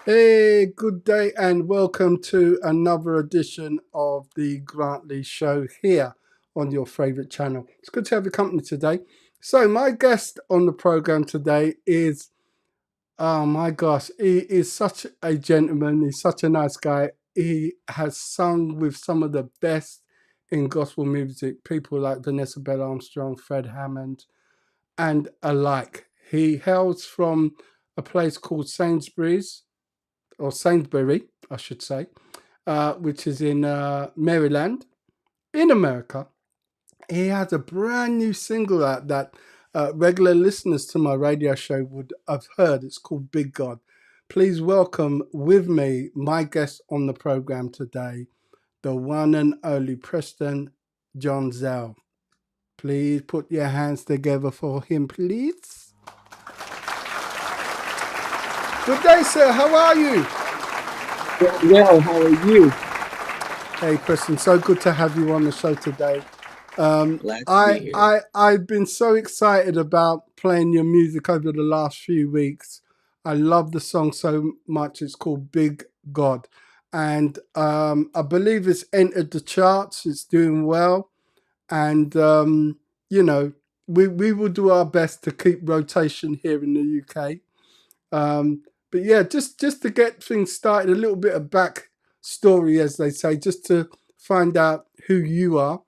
Hey, good day and welcome to another edition of the Grantley Show here on your favourite channel. It's good to have your company today. So my guest on the programme today is, oh my gosh, he is such a gentleman. He's such a nice guy. He has sung with some of the best in gospel music, people like Vanessa Bell Armstrong, Fred Hammond, and alike. He hails from a place called Sainsbury, I should say, which is in Maryland, in America. He has a brand new single out that regular listeners to my radio show would have heard. It's called Big God. Please welcome with me my guest on the program today, the one and only Preston Jonzell. Please put your hands together for him, please. Good day, sir. How are you? Well, how are you? Hey, Preston. So good to have you on the show today. Glad to be here. I've been so excited about playing your music over the last few weeks. I love the song so much. It's called Big God. And I believe it's entered the charts. It's doing well. And, you know, we will do our best to keep rotation here in the UK. But yeah, just to get things started, a little bit of back story, as they say, just to find out who you are.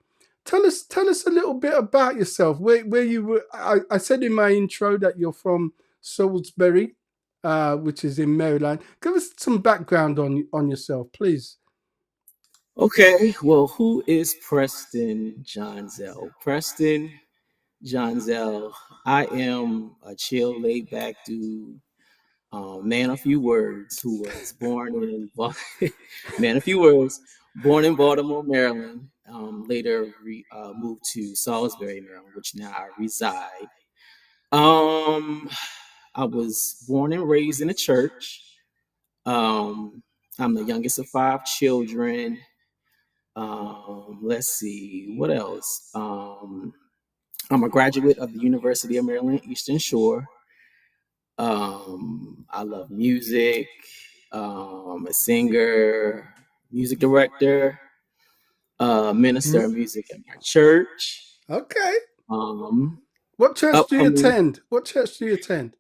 Tell us a little bit about yourself. Where you were. I said in my intro that you're from Salisbury, which is in Maryland. Give us some background on yourself, please. Okay, well, who is Preston Jonzell? Preston Jonzell, I am a chill, laid back dude, man of few words, who was born in man of few words, born in Baltimore, Maryland. Later moved to Salisbury, Maryland, which now I reside. Um, I was born and raised in a church. Um, I'm the youngest of five children. Let's see, what else? I'm a graduate of the University of Maryland, Eastern Shore. I love music. A singer, music director, minister of music at my church. Okay. Um, What church do you Upcoming attend? What church do you attend?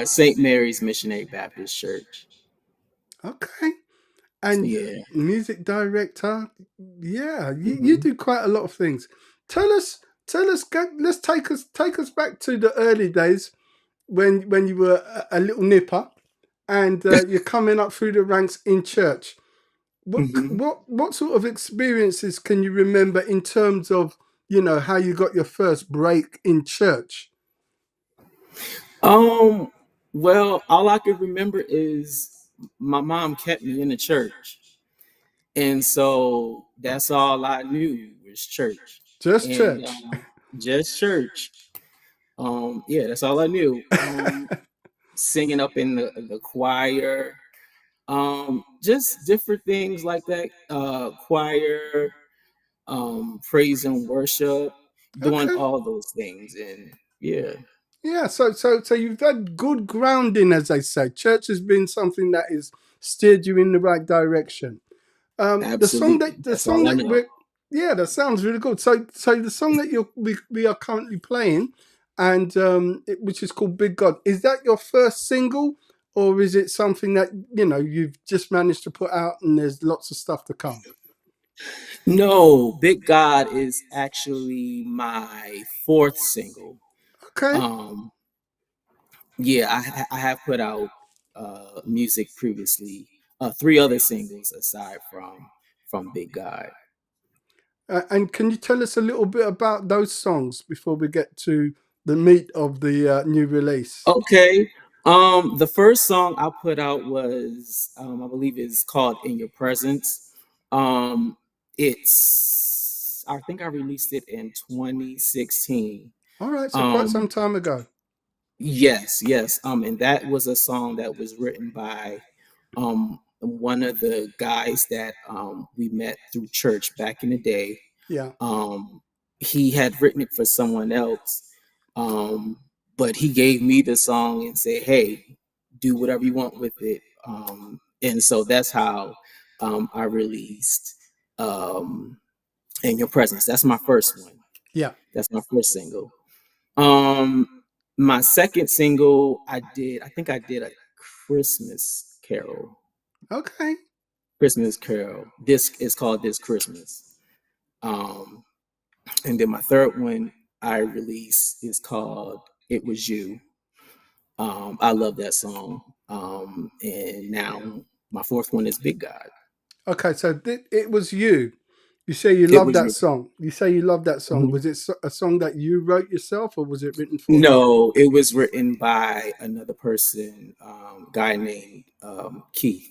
St. Mary's Missionary Baptist Church. Okay. And Yeah. music director. Yeah, you Mhm. do quite a lot of things. Tell us. Let's take us back to the early days when you were a little nipper, and you're coming up through the ranks in church. Mhm. What sort of experiences can you remember in terms of how you got your first break in church? Um, well, all I can remember is my mom kept me in the church. And so that's all I knew was church. Just And church. just church. Yeah, that's all I knew. Singing up in the choir. Just different things like that. Choir, praise and worship, doing Okay. all those things. And yeah, Yeah, so you've had good grounding, as they say. Church has been something that has steered you in the right direction. The song absolutely. that the That's song all I that know. yeah, that sounds really good. So the song that we are currently playing, and which is called Big God, is that your first single, or is it something that you've just managed to put out and there's lots of stuff to come? No, Big God is actually my fourth single. Okay. Um, yeah, I have put out music previously, three other singles aside from Big God. And can you tell us a little bit about those songs before we get to the meat of the new release? Okay. The first song I put out was, I believe it's called "In Your Presence." Um, it's I think I released it in 2016. All right, so quite some Um, time ago. yes, yes. And that was a song that was written by one of the guys that we met through church back in the day. Yeah, Um, he had written it for someone else, um, but he gave me the song and said, "Hey, do whatever you want with it." And so that's how I released "In Your Presence." That's my first one. yeah. That's my first single. Um, my second single, I think I did a Christmas Carol. Okay, Christmas Carol. This is called This Christmas. Um, and then my third one I released is called It Was You. I love that song. And now my fourth one is Big God. okay. So it was you. You say you It love was that me. song. You say you love that song. Mhm. Was it a song that you wrote yourself, or was it written for you? No, it was written by another person, guy named Keith.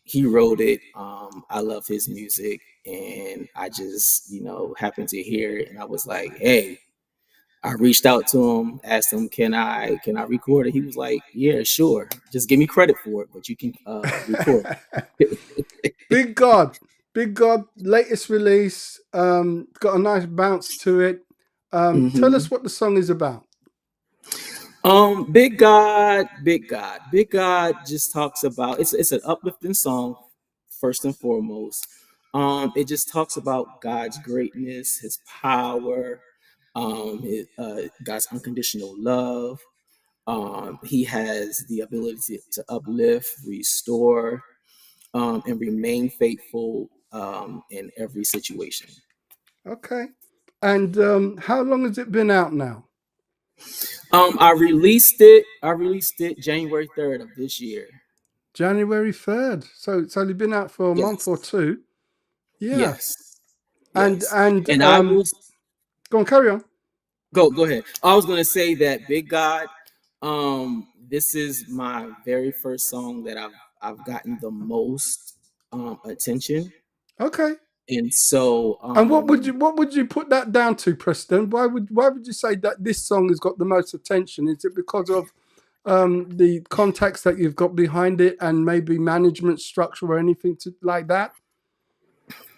He wrote it. I love his music, and I just, happened to hear it, and I was like, "Hey!" I reached out to him, asked him, "Can I record it?" He was like, "Yeah, sure. Just give me credit for it, but you can record it." Big God, Big God, latest release. Got a nice bounce to it. Tell us hmm what the song is about. Big God, Big God, Big God just talks about it's an uplifting song first and foremost. It just talks about God's greatness, His power, God's unconditional love. He has the ability to uplift, restore, and remain faithful in every situation. Okay. And how long has it been out now? I released it January 3rd of this year. January 3rd. So it's only been out for a month or Yes, two. Yeah. yes, And yes. and And I will go on, carry on. go ahead. I was gonna say that Big God. This is my very first song that I've gotten the most attention, Okay. and so And what would you put that down to, Preston? Why would you say that this song has got the most attention? Is it because of the context that you've got behind it, and maybe management structure or anything like that?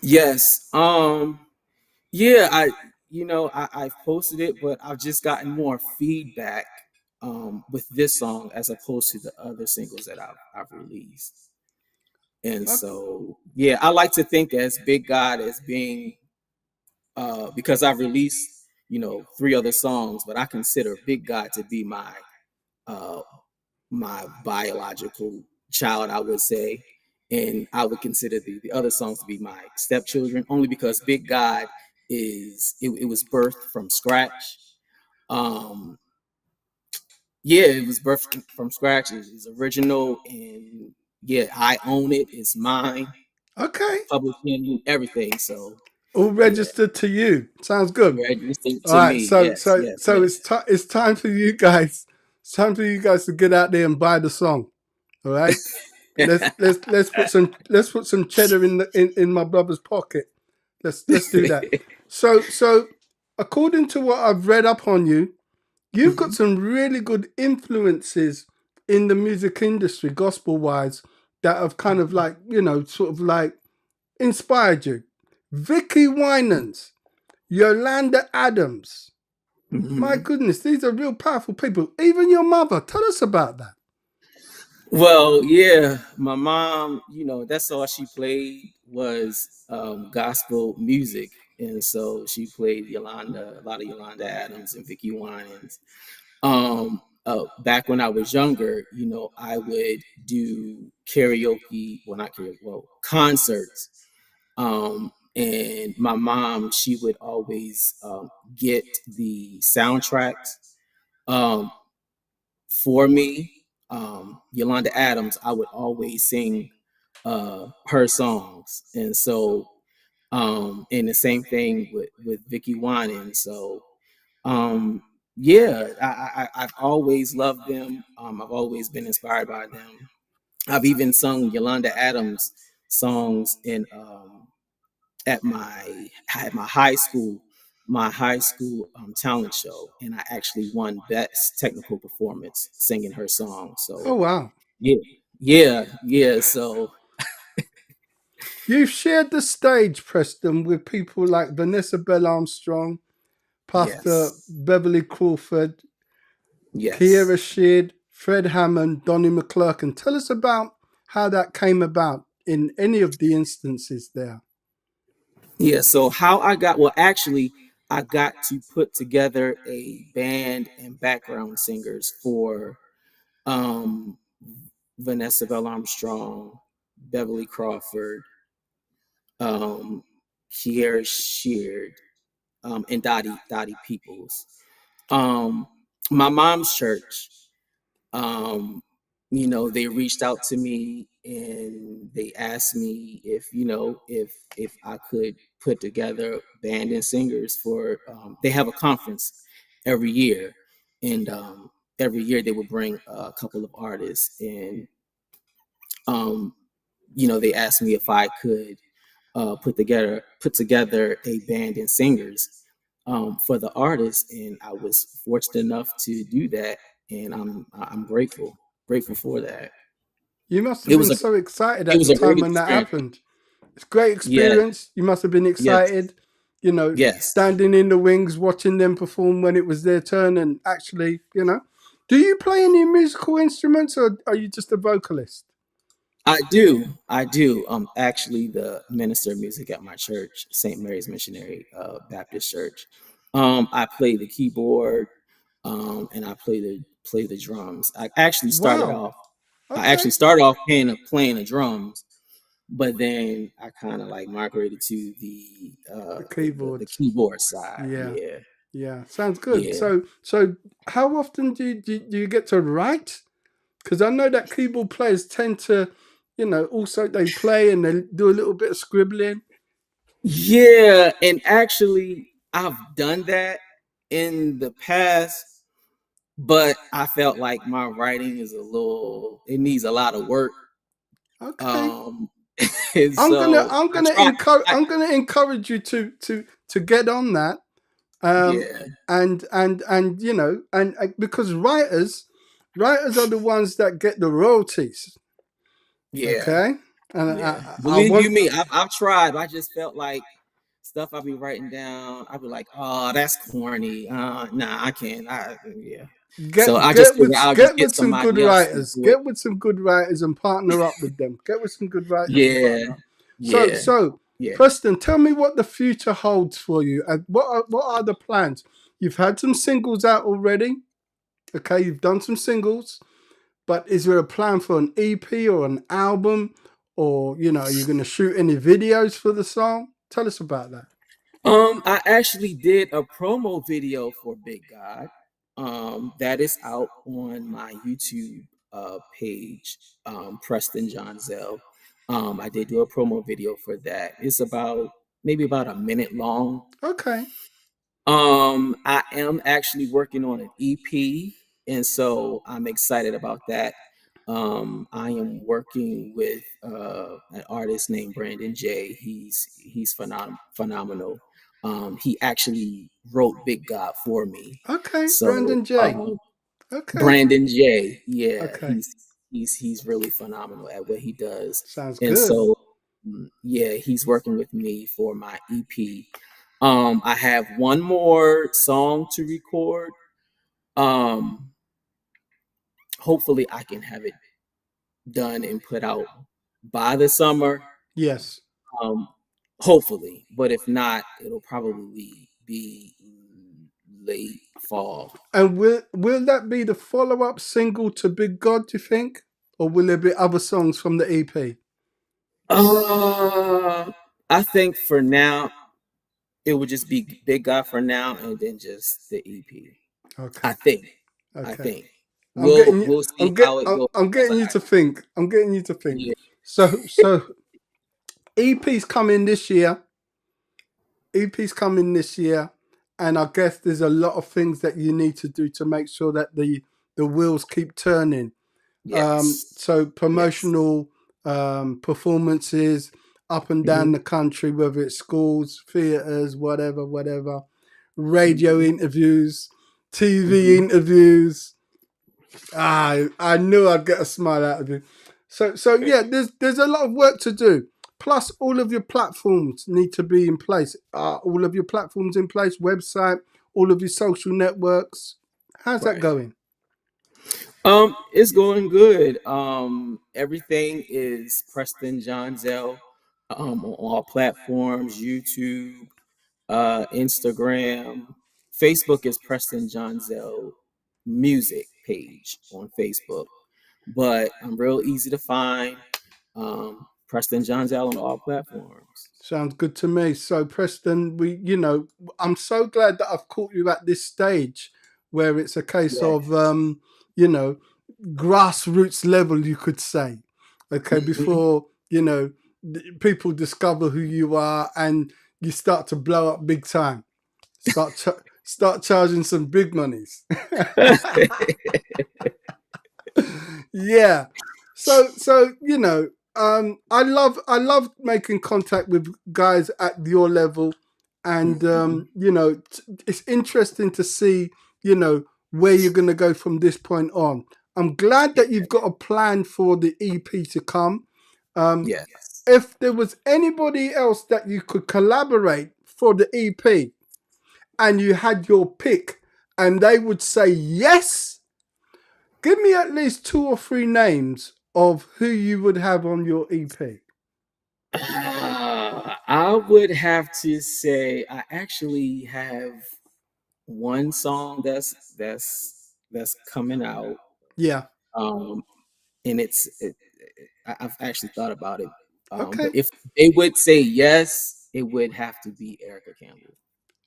yes, yeah, I've posted it, but I've just gotten more feedback with this song as opposed to the other singles that I've released. And O- so, yeah, I like to think as Big God as being because I've released, three other songs, but I consider Big God to be uh my biological child, I would say. And I would consider the other songs to be my stepchildren, only because Big God it was birthed from scratch. Um, yeah, it was birthed from scratch. It's original, and yeah, I own it. It's mine, Okay. publishing, everything. So All yeah, registered to you. Sounds good. registered All to right. me. So Yes, so yes, so yes. it's time for you guys. It's time for you guys to get out there and buy the song. All right. Let's put some cheddar in my brother's pocket. Let's do that. So according to what I've read up on you, you've got Mhm. some really good influences in the music industry, gospel wise, that have kind of like, sort of like inspired you. Vicky Winans, Yolanda Adams. My Mhm. goodness, these are real powerful people. Even your mother. Tell us about that. Well, yeah, my mom, that's all she played was gospel music. And so she played a lot of Yolanda Adams and Vicky Winans. Back when I was younger, I would do karaoke, well, not karaoke, well, concerts. And my mom, she would always get the soundtracks. Um, for me, Yolanda Adams, I would always sing her songs, and so and the same thing with Vicky Winans. So yeah, I've always loved them. I've always been inspired by them. I've even sung Yolanda Adams songs at my high school, talent show, and I actually won best technical performance singing her song. Oh, So wow. yeah, yeah, yeah. So You've shared the stage, Preston, with people like Vanessa Bell Armstrong, Pastor yes, Beverly Crawford, yes. Kiera Sheard, Fred Hammond, Donnie McClurkin. Tell us about how that came about in any of the instances there. Yeah, so how I got, well, actually, I got to put together a band and background singers for um, Vanessa Bell Armstrong, Beverly Crawford, um, Kiera Sheard, and Dottie Peoples. Um, my mom's church, um, they reached out to me and they asked me if I could put together band and singers for. They have a conference every year, and every year they would bring a couple of artists, and um, they asked me if I could put together a band and singers for the artists, and I was fortunate enough to do that, and I'm grateful for that. You must have It been was a so excited it at was the a great time when that experience. happened. It's a great Yeah, experience. You must have been yes, excited, yes. standing in the wings, watching them perform when it was their turn, and actually, Do you play any musical instruments, or are you just a vocalist? I do. Actually, the minister of music at my church, St. Mary's Missionary Baptist Church. I play the keyboard, and I play the drums. Wow. I Okay. actually started off playing the drums, but then I kind of like migrated to The the keyboards. keyboard side. Yeah. Yeah, Yeah. Sounds good. yeah. So how often do you get to write? Because I know that keyboard players tend to, also they play and they do a little bit of scribbling. Yeah, and actually, I've done that in the past, but I felt like my writing it needs a lot of work. Okay. Um, and so I'm I gonna try. encourage I, I'm gonna encourage you to get on that. Um, yeah, and because writers are the ones that get the royalties. yeah, Okay. And yeah. I Believe you want me, I've tried. I just felt like stuff I be writing down. I'd be like, oh, that's corny. Nah, I can't. Yeah. So I just figured I'll just get get with some good somebody else to writers. do it. Get with some good writers and partner up with them. Get with some good writers and Yeah, partner up. So yeah, so yeah. Preston, tell me what the future holds for you. And what are the plans? You've had some singles out already. Okay, you've done some singles, but is there a plan for an EP or an album, or are you going to shoot any videos for the song? Tell us about that. I actually did a promo video for Big God. That is out on my YouTube page, Preston Jonzell. I did do a promo video for that. It's maybe about a minute long. Okay, I am actually working on an EP, and so I'm excited about that. I am working with an artist named Brandon J. He's phenomenal. He actually wrote Big God for me. okay, So Brandon J. Okay, Brandon J. Yeah, okay, he's really phenomenal at what he does, sounds and good. so yeah, he's working with me for my EP. I have one more song to record. Um, Hopefully, I can have it done and put out by the summer. Yes. Um, Hopefully, but if not, it'll probably be late fall. And will that be the follow up single to Big God? Do you think, or will there be other songs from the EP? Uh, I think for now it would just be Big God for now, and then just the EP. I Okay, think. I okay. think we'll see how it goes I'm as getting you I to think. I'm getting you to think. yeah. So EP's coming this year. EP's coming this year, and I guess there's a lot of things that you need to do to make sure that the wheels keep turning. Yes. So Yes. promotional performances, up and down Mhm. the country, whether it's schools, theatres, whatever, whatever, radio Mhm. interviews, TV Mhm. interviews. I knew I'd get a smile out of you. So yeah, there's a lot of work to do. Plus, all of your platforms need to be in place. All of your platforms in place, website, all of your social networks. How's that Right. going? It's going good. Everything is Preston Jonzell, on all platforms, YouTube, Instagram, Facebook is Preston Jonzell music page on Facebook, but I'm real easy to find. Preston Jonzell on all platforms. Sounds good to me. So, Preston, I'm so glad that I've caught you at this stage where it's a case Yeah. of, you know, grassroots level, you could say. Okay, Mhm. before, people discover who you are and you start to blow up big time. Start charging some big monies. Yeah. So I love making contact with guys at your level, and Mhm. it's interesting to see where you're going to go from this point on. I'm glad that you've got a plan for the EP to come. Um, Yes. if there was anybody else that you could collaborate for the EP, and you had your pick, and they would say yes, give me at least two or three names of who you would have on your EP. I would have to say I actually have one song that's coming out. Yeah. Um, and I've actually thought about it. But Okay. if they would say yes, it would have to be Erica Campbell.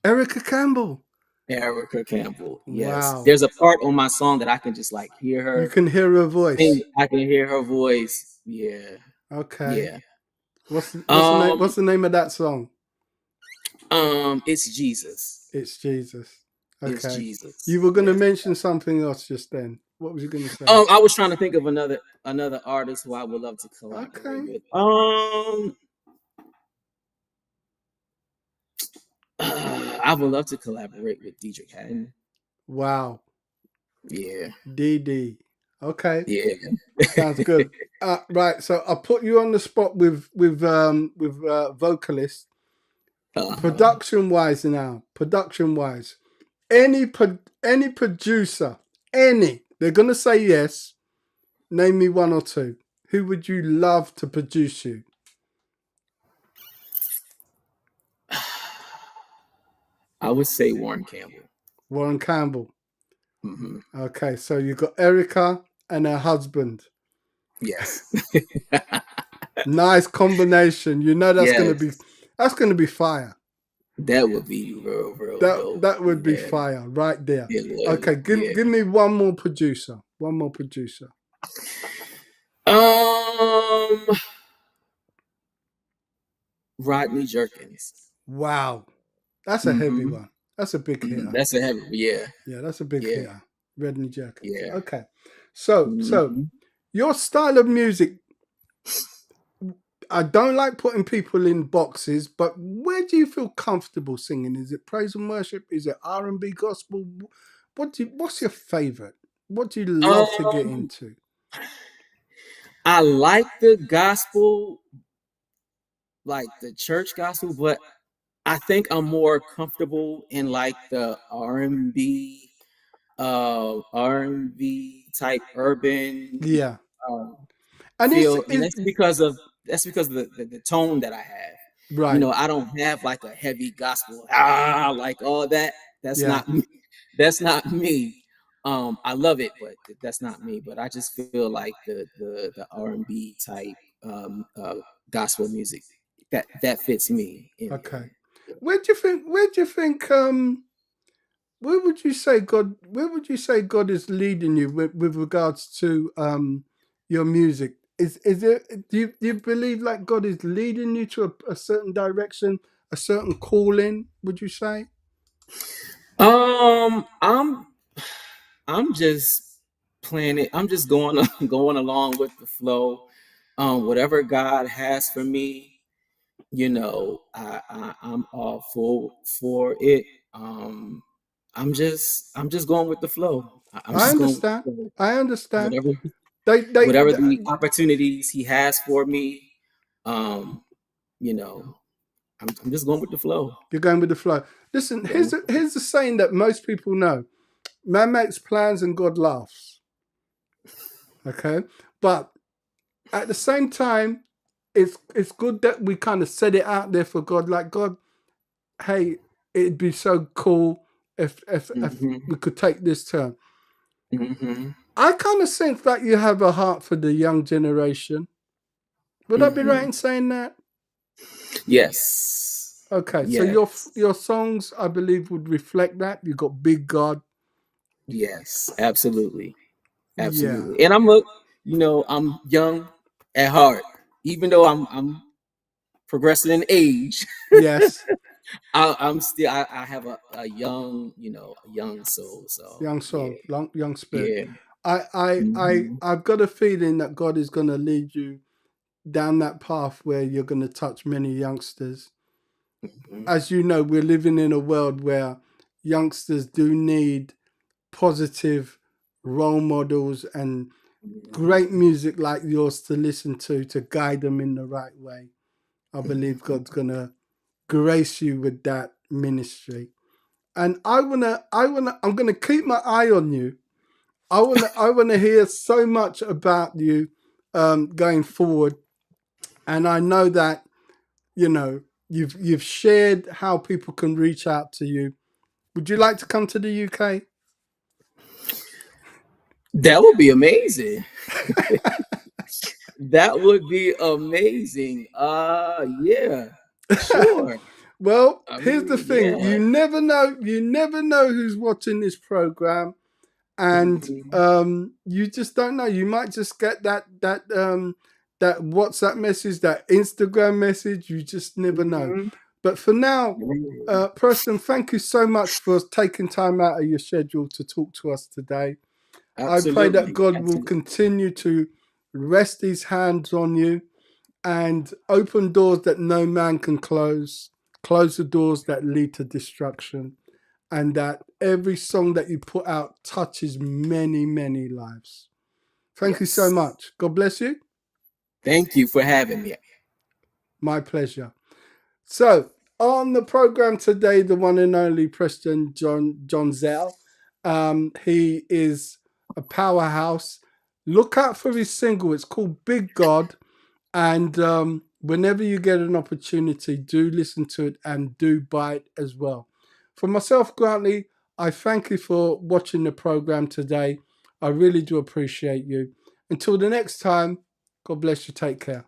Erica Campbell. Erica Campbell, yes. Wow. There's a part on my song that I can just like hear You her can hear her sing. voice. I can hear her voice. Yeah, Okay. yeah. What's the name? Um, What's the name of that song? it's Jesus. It's Jesus. It's Okay. Jesus. You were going to Yes. mention something else just then. What was you going to say? I was trying to think of another artist who I would love to collaborate Okay. with. I would love to collaborate with Dietrich Haddon. Wow. Yeah, DD. Okay. yeah. Sounds good. Right. So I'll put you on the spot with vocalist. Uh-huh. Production wise now. Production wise. Any producer, any, they're gonna say yes. Name me one or two. Who would you love to produce you? I would say Warren Campbell. Warren Campbell. Hmm. Okay, so you got Erica and her husband. Yes. Nice combination. You know Yes. that's gonna be fire. That would be real, real That dope. that would be Yeah, fire right there. it would. Okay, give Yeah. give me one more producer. One more producer. Um, Rodney Jerkins. Wow, that's a heavy Hmm. one. That's a big hitter. That's a heavy. Yeah, Yeah, that's a big yeah, hitter. Redney Jerkins. yeah. Okay. So Hmm. your style of music, I don't like putting people in boxes, but where do you feel comfortable singing? Is it praise and worship? Is it R&B gospel? What's your favorite? What do you love to get Um, into? I like the gospel, like the church gospel, but I think I'm more comfortable in like the R&B type urban Yeah. um, And it's feel, and is that's because of the tone that I have. right. I don't have like a heavy gospel like all that. That's Yeah. not me. That's not me. I love it, but that's not me. But I just feel like the R&B type gospel music that fits me. Okay. In Where would you say God is leading you with regards to your music? Is it do you believe like God is leading you to a certain direction, a certain calling, would you say? um I'm I'm just playing it. I'm just going going along with the flow. Whatever God has for me, I'm all for it. Um, I'm just going with the flow. I'm I just going with understand. the flow. I understand. Whatever They whatever the opportunities he has for me, um, you know, I'm just going with the flow. you're going with the flow. Listen, Going with the here's the saying that most people know: man makes plans and God laughs. Okay, but at the same time, it's good that we kind of set it out there for God. Like God, hey, it'd be so cool if hmm we could take this turn. hmm I kind of sense that you have a heart for the young generation. Would I be right hmm in saying that? Yes. Okay, so Yes. your songs, I believe, would reflect that. You got Big God, Yes. Absolutely. yeah, Absolutely. And I'm young at heart. Even though I'm progressing in age, yes, I have a young, a young soul. So young yeah, soul, young spirit. yeah. I hmm I've got a feeling that God is going to lead you down that path where you're going to touch many youngsters. hmm As you know, we're living in a world where youngsters do need positive role models and great music like yours to listen to guide them in the right way. I believe God's going to grace you with that ministry. And I'm gonna keep my eye on you. I wanna hear so much about you going forward. And I know that you know you've shared how people can reach out to you. Would you like to come to the UK? That would be amazing. That would be amazing. Yeah, sure. Well, I here's the mean, thing: yeah. you never know who's watching this program, and hmm you just don't know. You might just get that WhatsApp message, that Instagram message. You just never know. hmm But for now, Preston, thank you so much for taking time out of your schedule to talk to us today. I pray that Absolutely. God will Absolutely. continue to rest His hands on you and open doors that no man can close the doors that lead to destruction, and that every song that you put out touches many, many lives. Thank you so Yes. much. God bless you. Thank you for having me. My pleasure. So, on the program today, the one and only Preston Jonzell. He is a powerhouse. Look out for his single. It's called Big God. And whenever you get an opportunity, do listen to it and do buy it as well. For myself, Grantley, I thank you for watching the program today. I really do appreciate you. Until the next time, God bless you. Take care.